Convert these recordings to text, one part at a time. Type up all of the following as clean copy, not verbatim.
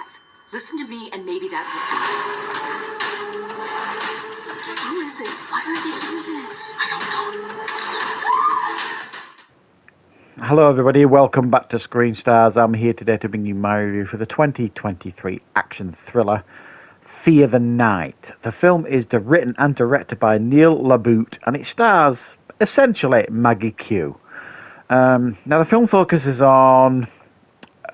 alive. Listen to me and maybe that will help. Who is it? Why are they doing this? I don't know. Hello everybody, welcome back to Screenstars. I'm here today to bring you my review for the 2023 action thriller Fear the Night. The film is written and directed by Neil LaBute and it stars essentially Maggie Q. Now the film focuses on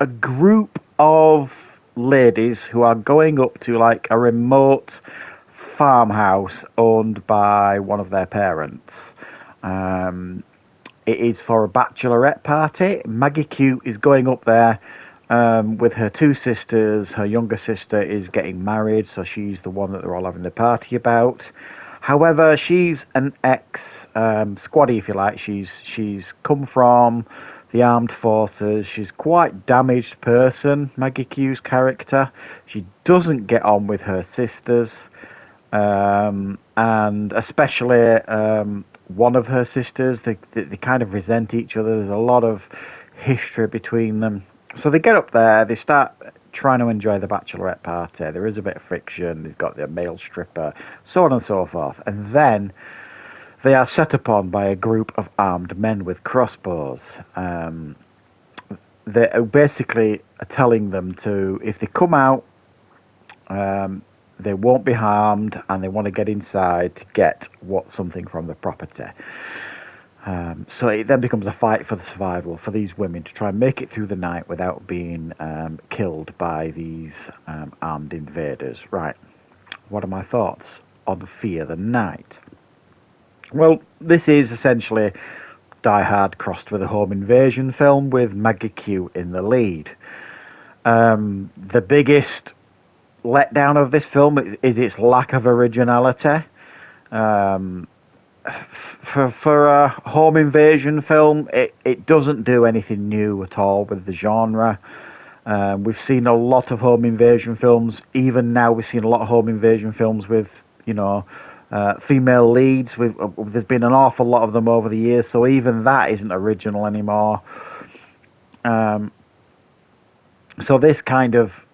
a group of ladies who are going up to like a remote farmhouse owned by one of their parents. It is for a bachelorette party. Maggie Q is going up there with her two sisters. Her younger sister is getting married, so she's the one that they're all having the party about. However, she's an ex-squaddie, if you like. She's come from the armed forces. She's quite damaged person, Maggie Q's character. She doesn't get on with her sisters, and especially one of her sisters. They kind of resent each other. There's a lot of history between them. So they get up there, they start trying to enjoy the bachelorette party. There is a bit of friction. They've got their male stripper, so on and so forth. And then they are set upon by a group of armed men with crossbows. They basically are telling them to, if they come out, they won't be harmed, and they want to get inside to get something from the property. So it then becomes a fight for the survival for these women to try and make it through the night without being killed by these armed invaders. Right, what are my thoughts on Fear the Night? Well, this is essentially Die Hard crossed with a home invasion film with Maggie Q in the lead. The biggest letdown of this film is its lack of originality. For a home invasion film, it doesn't do anything new at all with the genre. We've seen a lot of home invasion films. Even now, we've seen a lot of home invasion films with, female leads. There's been an awful lot of them over the years, so even that isn't original anymore. So this kind of,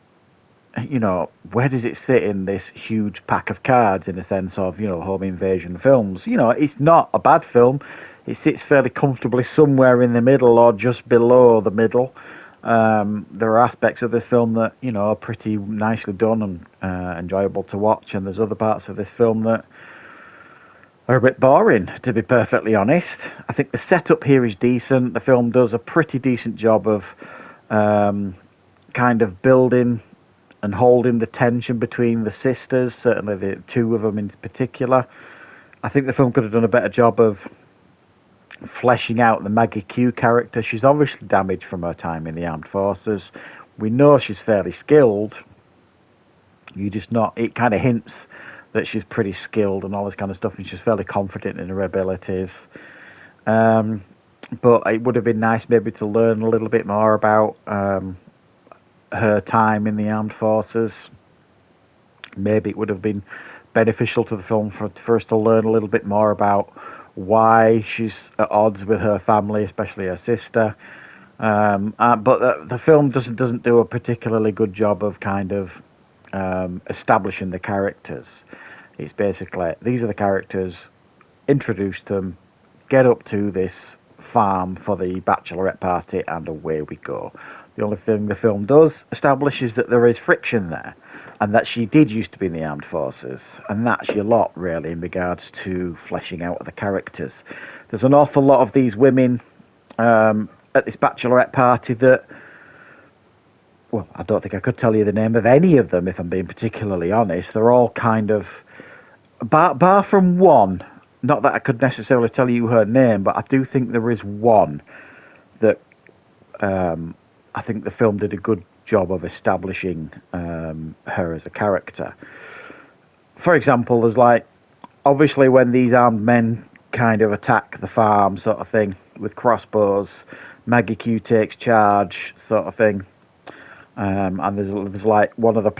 where does it sit in this huge pack of cards in a sense of, home invasion films? It's not a bad film. It sits fairly comfortably somewhere in the middle or just below the middle. There are aspects of this film that, are pretty nicely done and enjoyable to watch. And there's other parts of this film that are a bit boring, to be perfectly honest. I think the setup here is decent. The film does a pretty decent job of kind of building and holding the tension between the sisters, certainly the two of them in particular. I think the film could have done a better job of fleshing out the Maggie Q character. She's obviously damaged from her time in the armed forces. We know she's fairly skilled. It kind of hints that she's pretty skilled and all this kind of stuff, and she's fairly confident in her abilities. But it would have been nice maybe to learn a little bit more about her time in the armed forces. Maybe it would have been beneficial to the film for us to learn a little bit more about why she's at odds with her family, especially her sister. But the film doesn't do a particularly good job of kind of establishing the characters. It's basically, these are the characters, introduce them, get up to this farm for the bachelorette party, and away we go. The only thing the film does establish is that there is friction there, and that she did used to be in the armed forces, and that's your lot, really, in regards to fleshing out the characters. There's an awful lot of these women at this bachelorette party that, well, I don't think I could tell you the name of any of them, if I'm being particularly honest. They're all kind of, bar from one, not that I could necessarily tell you her name, but I do think there is one that I think the film did a good job of establishing her as a character. For example, there's obviously when these armed men kind of attack the farm sort of thing with crossbows, Maggie Q takes charge sort of thing. And there's one of the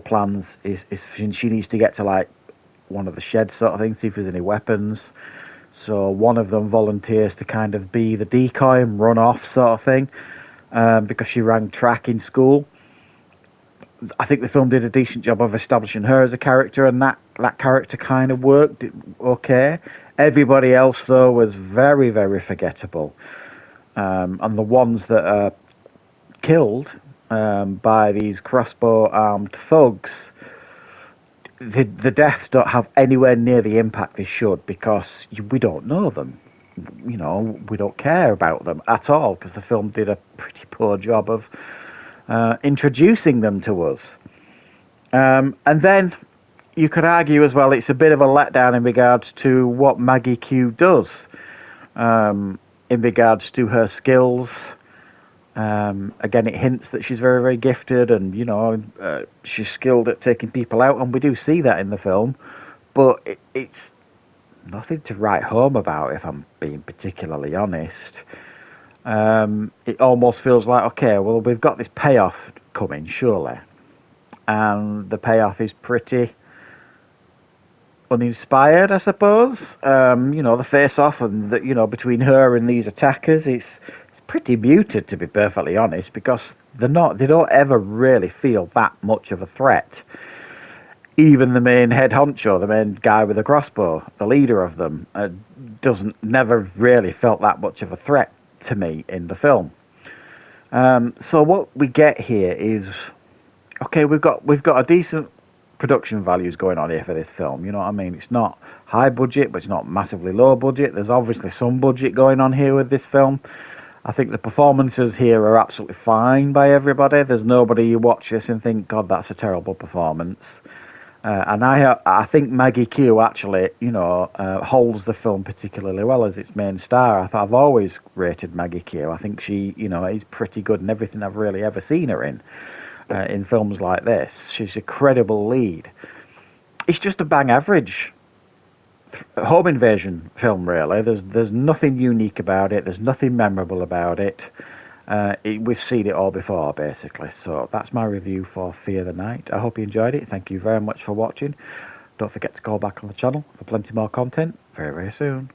plans is she needs to get to one of the sheds sort of thing, see if there's any weapons. So one of them volunteers to kind of be the decoy and run off sort of thing. Because she ran track in school. I think the film did a decent job of establishing her as a character, and that character kind of worked okay. Everybody else, though, was very, very forgettable. And the ones that are killed by these crossbow-armed thugs, the deaths don't have anywhere near the impact they should, because we don't know them. You know, we don't care about them at all, because the film did a pretty poor job of introducing them to us. And then you could argue as well it's a bit of a letdown in regards to what Maggie Q does, in regards to her skills. Again, it hints that she's very, very gifted, and you know, she's skilled at taking people out, and we do see that in the film, but it's nothing to write home about, if I'm being particularly honest. It almost feels like, okay, well, we've got this payoff coming, surely, and the payoff is pretty uninspired, I suppose. You know, the face-off and the, you know, between her and these attackers, it's pretty muted, to be perfectly honest, because they don't ever really feel that much of a threat. Even the main head honcho, the main guy with the crossbow, the leader of them, never really felt that much of a threat to me in the film. So what we get here is, okay, we've got a decent production values going on here for this film. You know what I mean? It's not high budget, but it's not massively low budget. There's obviously some budget going on here with this film. I think the performances here are absolutely fine by everybody. There's nobody you watch this and think, God, that's a terrible performance. And I think Maggie Q actually, you know, holds the film particularly well as its main star. I've always rated Maggie Q. I think she, you know, is pretty good in everything I've really ever seen her in films like this. She's a credible lead. It's just a bang average home invasion film, really. There's nothing unique about it. There's nothing memorable about it. We've seen it all before, basically. So that's my review for Fear the Night. I hope you enjoyed it. Thank you very much for watching. Don't forget to go back on the channel for plenty more content very, very soon.